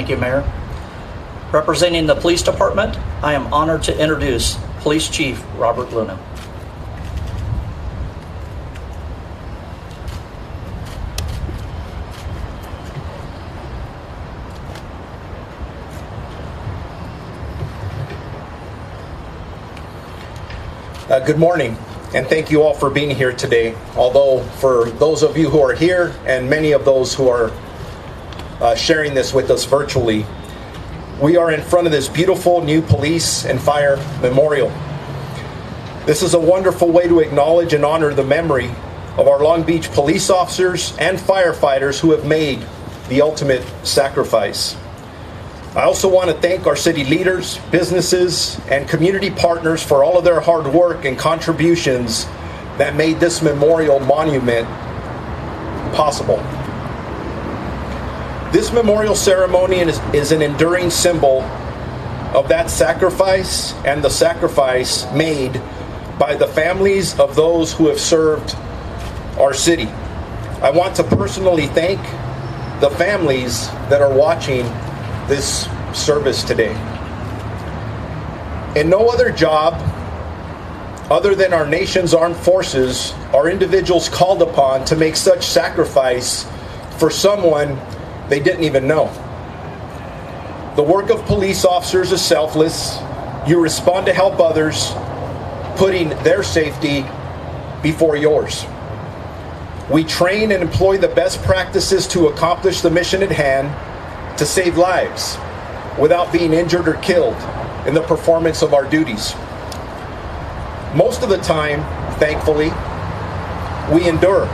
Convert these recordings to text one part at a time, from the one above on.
Thank you, Mayor. Representing the Police Department, I am honored to introduce Police Chief Robert Luna. Good morning, and thank you all for being here today. Although for those of you who are here and many of those who are sharing this with us virtually, we are in front of this beautiful new police and fire memorial. This is a wonderful way to acknowledge and honor the memory of our Long Beach police officers and firefighters who have made the ultimate sacrifice. I also want to thank our city leaders, businesses, and community partners for all of their hard work and contributions that made this memorial monument possible. This memorial ceremony is an enduring symbol of that sacrifice and the sacrifice made by the families of those who have served our city. I want to personally thank the families that are watching this service today. In no other job other than our nation's armed forces are individuals called upon to make such sacrifice for someone they didn't even know. The work of police officers is selfless. You respond to help others, putting their safety before yours. We train and employ the best practices to accomplish the mission at hand, to save lives without being injured or killed in the performance of our duties. Most of the time, thankfully, we endure.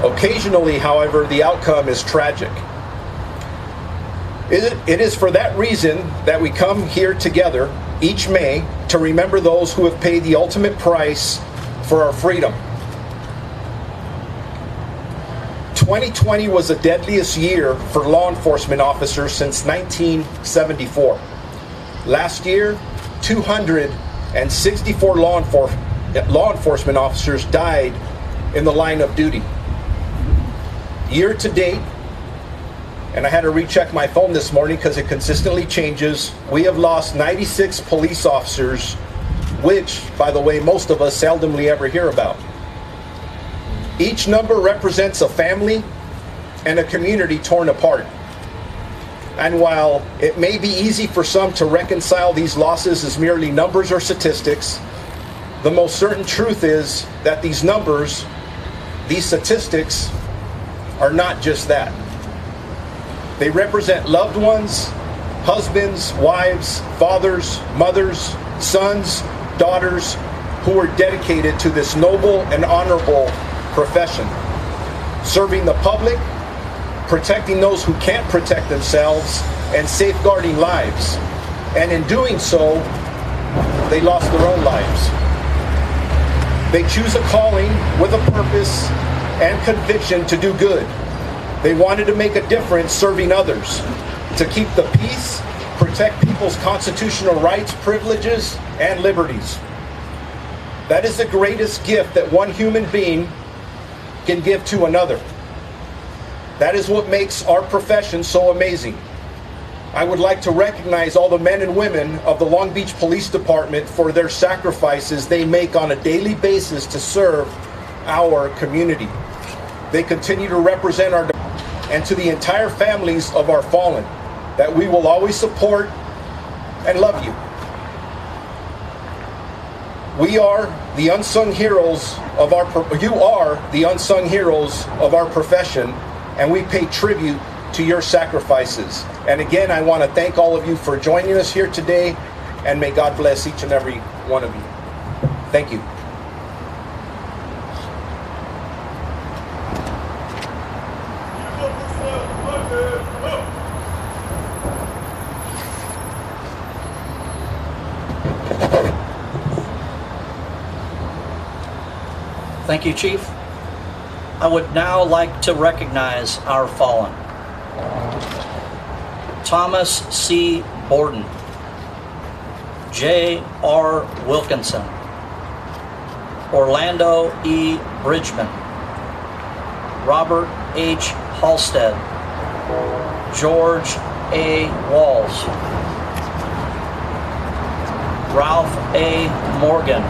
Occasionally, however, the outcome is tragic. It is for that reason that we come here together each May to remember those who have paid the ultimate price for our freedom. 2020 was the deadliest year for law enforcement officers since 1974. Last year, 264 law enforcement officers died in the line of duty. Year to date, and I had to recheck my phone this morning because it consistently changes, we have lost 96 police officers, which, by the way, most of us seldomly ever hear about. Each number represents a family and a community torn apart. And while it may be easy for some to reconcile these losses as merely numbers or statistics, the most certain truth is that these numbers, these statistics, are not just that. They represent loved ones, husbands, wives, fathers, mothers, sons, daughters, who are dedicated to this noble and honorable profession, serving the public, protecting those who can't protect themselves, and safeguarding lives. And in doing so, they lost their own lives. They choose a calling with a purpose and conviction to do good. They wanted to make a difference serving others, to keep the peace, protect people's constitutional rights, privileges, and liberties. That is the greatest gift that one human being can give to another. That is what makes our profession so amazing. I would like to recognize all the men and women of the Long Beach Police Department for their sacrifices they make on a daily basis to serve our community. They continue to represent our and to the entire families of our fallen, that we will always support and love you. You are the unsung heroes of our profession, and we pay tribute to your sacrifices. And again, I want to thank all of you for joining us here today, and may God bless each and every one of you. Thank you. Thank you, Chief. I would now like to recognize our fallen. Thomas C. Borden, J. R. Wilkinson, Orlando E. Bridgman, Robert H. Halstead, George A. Walls, Ralph A. Morgan,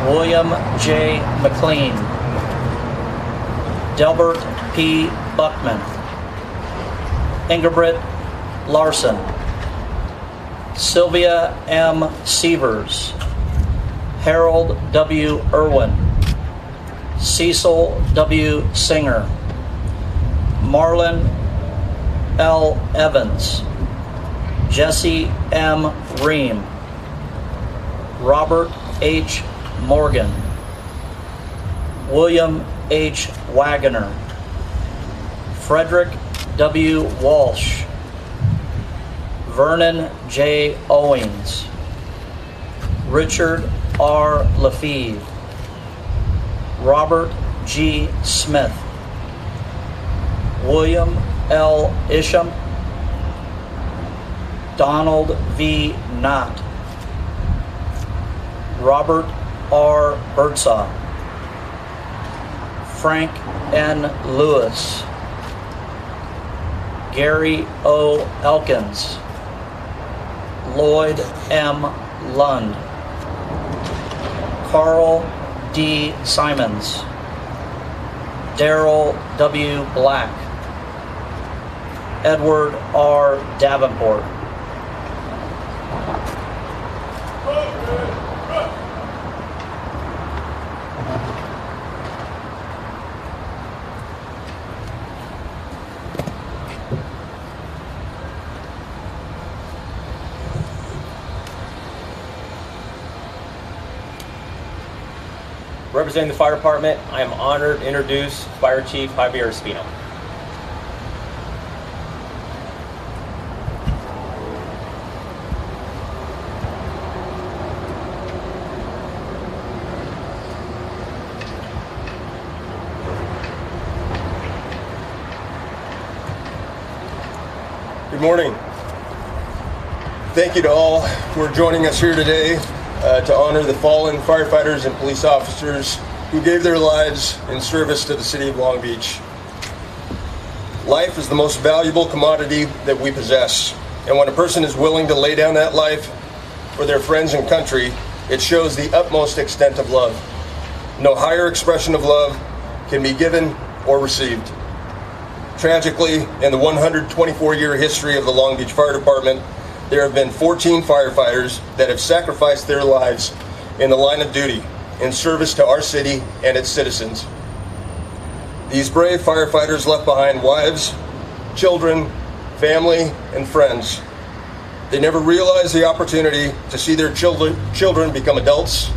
William J. McLean, Delbert P. Buckman, Ingerbrit Larson, Sylvia M. Sievers, Harold W. Irwin, Cecil W. Singer, Marlon L. Evans, Jesse M. Ream, Robert H. Morgan, William H. Wagoner, Frederick W. Walsh, Vernon J. Owings, Richard R. Lefevre, Robert G. Smith, William L. Isham, Donald V. Knott, Robert R. Birdsall, Frank N. Lewis, Gary O. Elkins, Lloyd M. Lund, Carl D. Simons, Darrell W. Black, Edward R. Davenport. Representing the fire department, I am honored to introduce Fire Chief Javier Espino. Good morning. Thank you to all who are joining us here today to honor the fallen firefighters and police officers who gave their lives in service to the city of Long Beach. Life is the most valuable commodity that we possess, and when a person is willing to lay down that life for their friends and country, it shows the utmost extent of love. No higher expression of love can be given or received. Tragically, in the 124-year history of the Long Beach Fire Department, there have been 14 firefighters that have sacrificed their lives in the line of duty in service to our city and its citizens. These brave firefighters left behind wives, children, family, and friends. They never realized the opportunity to see their children become adults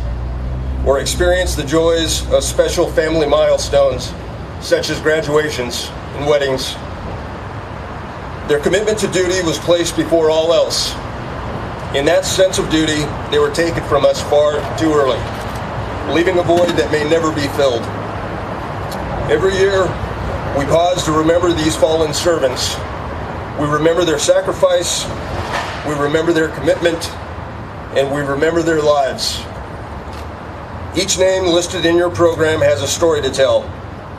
or experience the joys of special family milestones such as graduations and weddings. Their commitment to duty was placed before all else. In that sense of duty, they were taken from us far too early, leaving a void that may never be filled. Every year, we pause to remember these fallen servants. We remember their sacrifice, we remember their commitment, and we remember their lives. Each name listed in your program has a story to tell,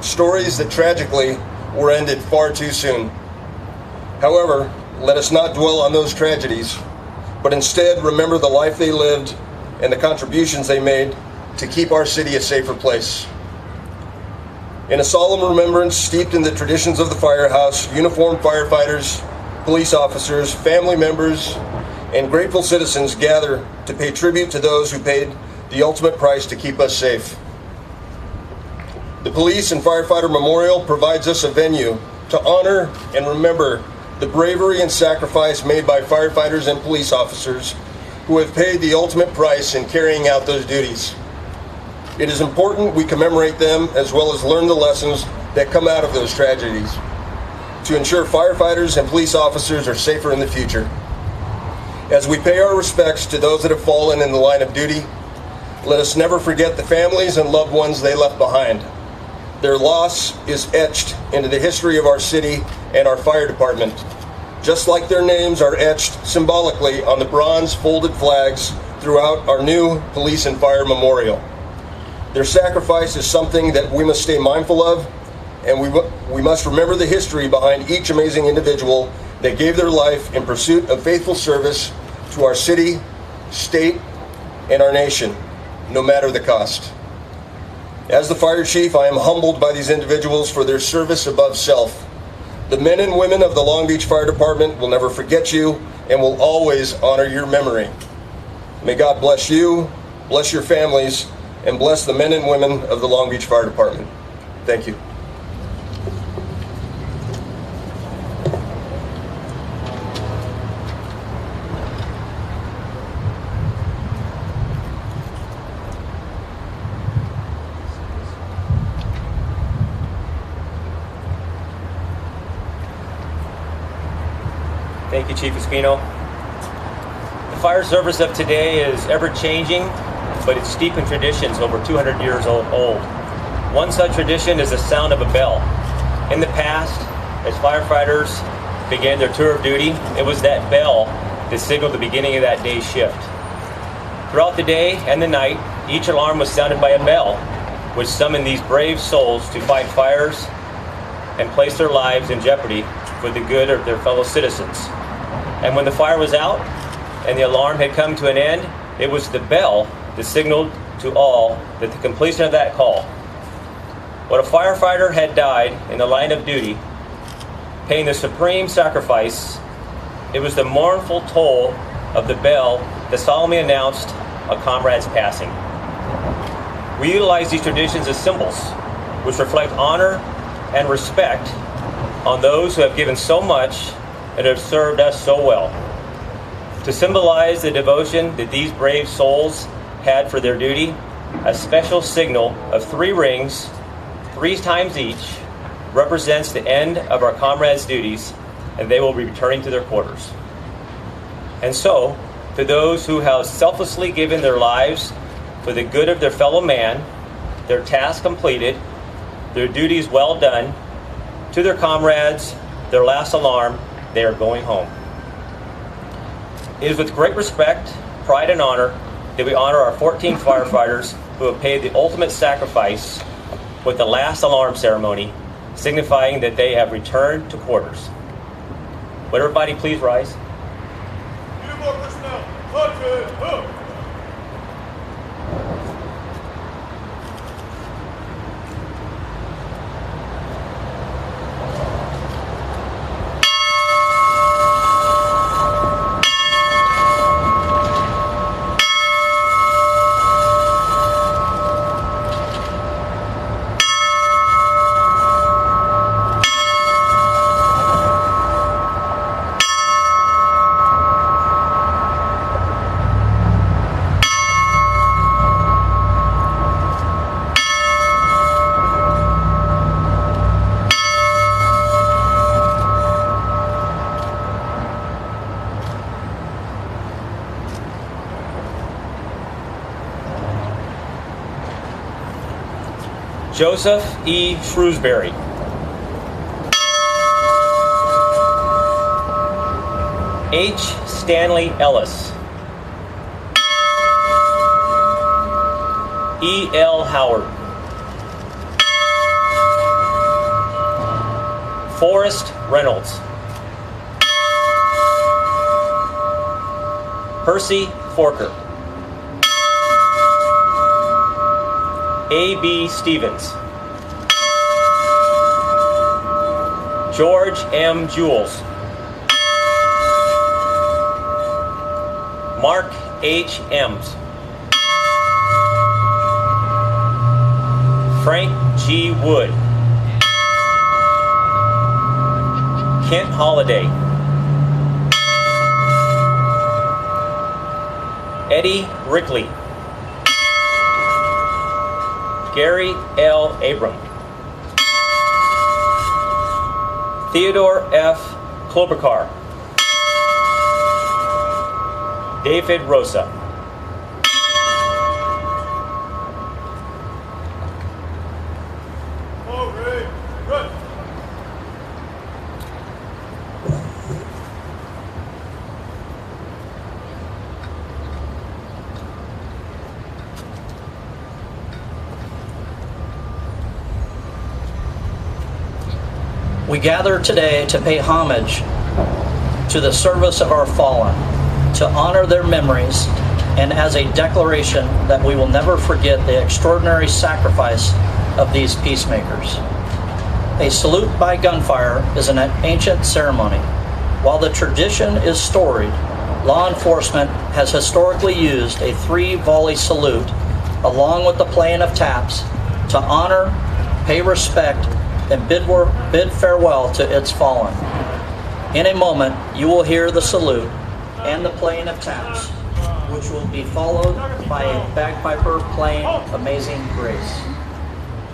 stories that tragically were ended far too soon. However, let us not dwell on those tragedies, but instead remember the life they lived and the contributions they made to keep our city a safer place. In a solemn remembrance steeped in the traditions of the firehouse, uniformed firefighters, police officers, family members, and grateful citizens gather to pay tribute to those who paid the ultimate price to keep us safe. The Police and Firefighter Memorial provides us a venue to honor and remember the bravery and sacrifice made by firefighters and police officers who have paid the ultimate price in carrying out those duties. It is important we commemorate them as well as learn the lessons that come out of those tragedies to ensure firefighters and police officers are safer in the future. As we pay our respects to those that have fallen in the line of duty, let us never forget the families and loved ones they left behind. Their loss is etched into the history of our city and our fire department, just like their names are etched symbolically on the bronze folded flags throughout our new Police and Fire Memorial. Their sacrifice is something that we must stay mindful of and we must remember the history behind each amazing individual that gave their life in pursuit of faithful service to our city, state, and our nation, no matter the cost. As the fire chief, I am humbled by these individuals for their service above self. The men and women of the Long Beach Fire Department will never forget you and will always honor your memory. May God bless you, bless your families, and bless the men and women of the Long Beach Fire Department. Thank you. Thank you, Chief Espino. The fire service of today is ever-changing, but it's steeped in traditions over 200 years old. One such tradition is the sound of a bell. In the past, as firefighters began their tour of duty, it was that bell that signaled the beginning of that day's shift. Throughout the day and the night, each alarm was sounded by a bell, which summoned these brave souls to fight fires and place their lives in jeopardy for the good of their fellow citizens. And when the fire was out and the alarm had come to an end, it was the bell that signaled to all that the completion of that call. When a firefighter had died in the line of duty, paying the supreme sacrifice, it was the mournful toll of the bell that solemnly announced a comrade's passing. We utilize these traditions as symbols, which reflect honor and respect on those who have given so much and have served us so well. To symbolize the devotion that these brave souls had for their duty, a special signal of 3 rings, 3 times each, represents the end of our comrades' duties, and they will be returning to their quarters. And so, to those who have selflessly given their lives for the good of their fellow man, their task completed, their duties well done, to their comrades, their last alarm, they are going home. It is with great respect, pride, and honor that we honor our 14 firefighters who have paid the ultimate sacrifice with the last alarm ceremony, signifying that they have returned to quarters. Would everybody please rise? More personnel. March, up. Joseph E. Shrewsbury. H. Stanley Ellis. E. L. Howard. Forrest Reynolds. Percy Forker. A.B. Stevens. George M. Jules. Mark H. Ems. Frank G. Wood. Kent Holliday. Eddie Rickley. Gary L. Abram. Theodore F. Klobuchar. David Rosa. All right. Run. We gather today to pay homage to the service of our fallen, to honor their memories, and as a declaration that we will never forget the extraordinary sacrifice of these peacemakers. A salute by gunfire is an ancient ceremony. While the tradition is storied, law enforcement has historically used a 3-volley salute along with the playing of taps to honor, pay respect, and bid farewell to its fallen. In a moment, you will hear the salute and the playing of taps, which will be followed by a bagpiper playing Amazing Grace.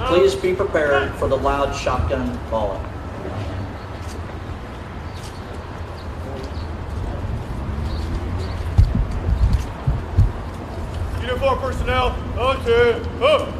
Please be prepared for the loud shotgun volley. Uniform personnel, on up.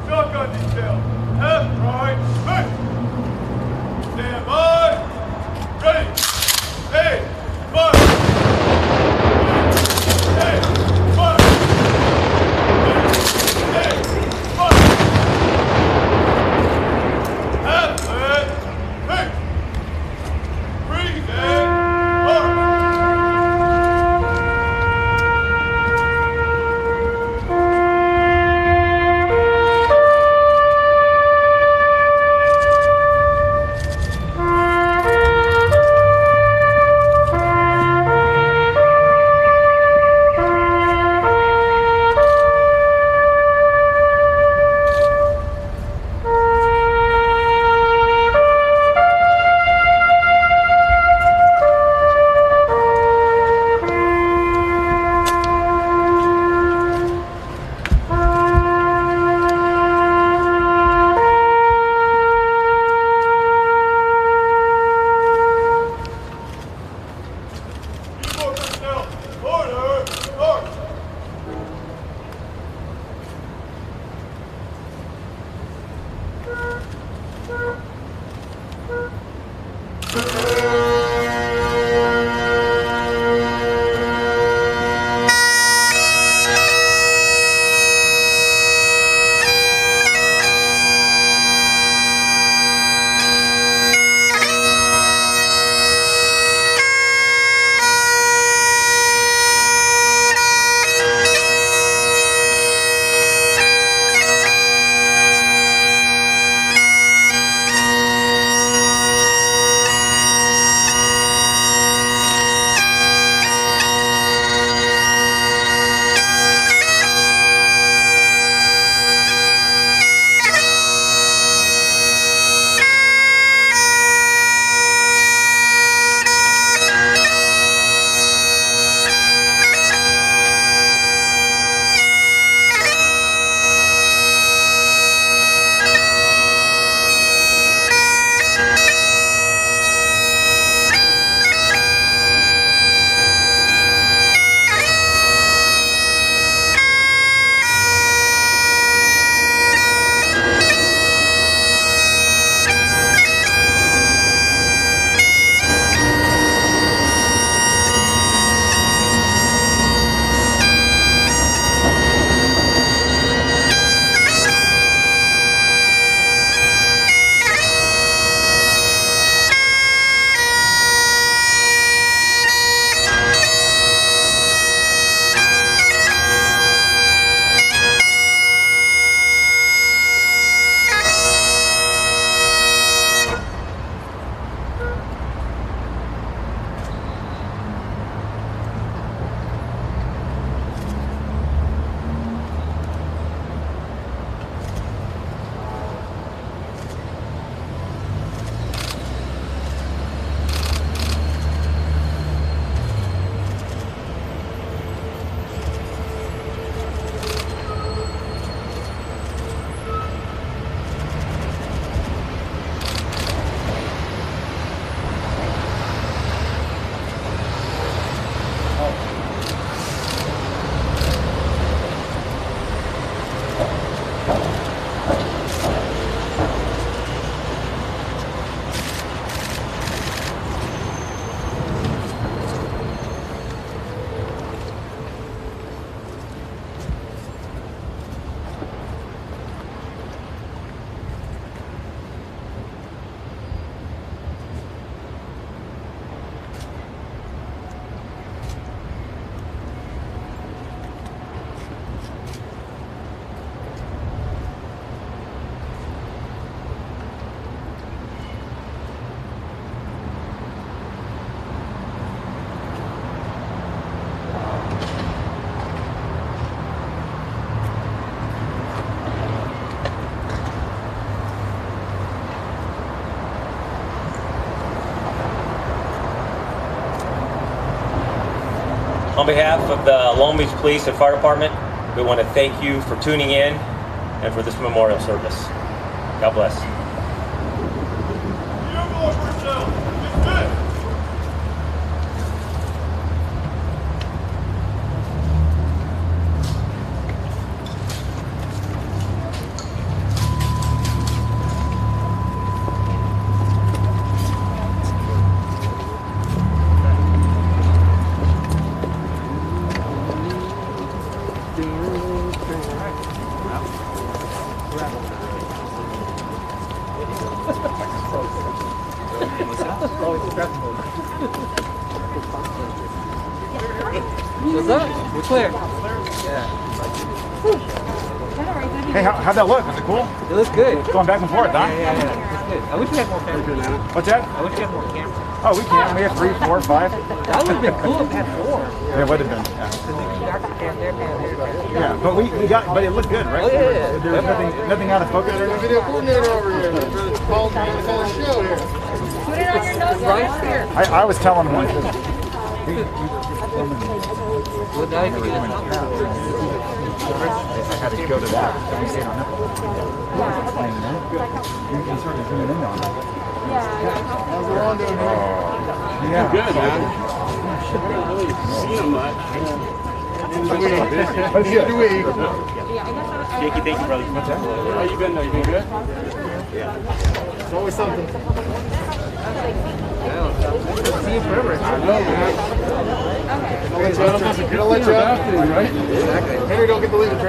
Shotgun detail. Left, right, move. Stand by. Ready. Hey, fire. Hey, fire. Hey, fire. Half it. Hey. Breathe in. Mark. On behalf of the Long Beach Police and Fire Department, we want to thank you for tuning in and for this memorial service. God bless. You go for yourself. It's good. What's up? We're clear. Hey, how'd that look? Was it cool? It looks good. Going back and forth, huh? Yeah. It's good. I wish we had more cameras. What's that? I wish we had more cameras. Oh, we can. We have 3, 4, 5. That would have been cool if we had 4. It would have been. Yeah. Yeah, but we got, but it looked good, right? Oh, yeah. There was nothing out of focus. Video coordinator over here. Call the show here. Put it on your nose right here. I was telling him one. Well, now you can get it. I had to go to that. So we stayed on that. You can sort of zoom in on it. How's the lawn doing here? Yeah. Good, man. But it's good. Jakey, thank you, brother. What's that? How you been though? You been good? Yeah. It's always something. See you forever. I know, man. I'll let you out. Right? Exactly. Henry don't get to leave the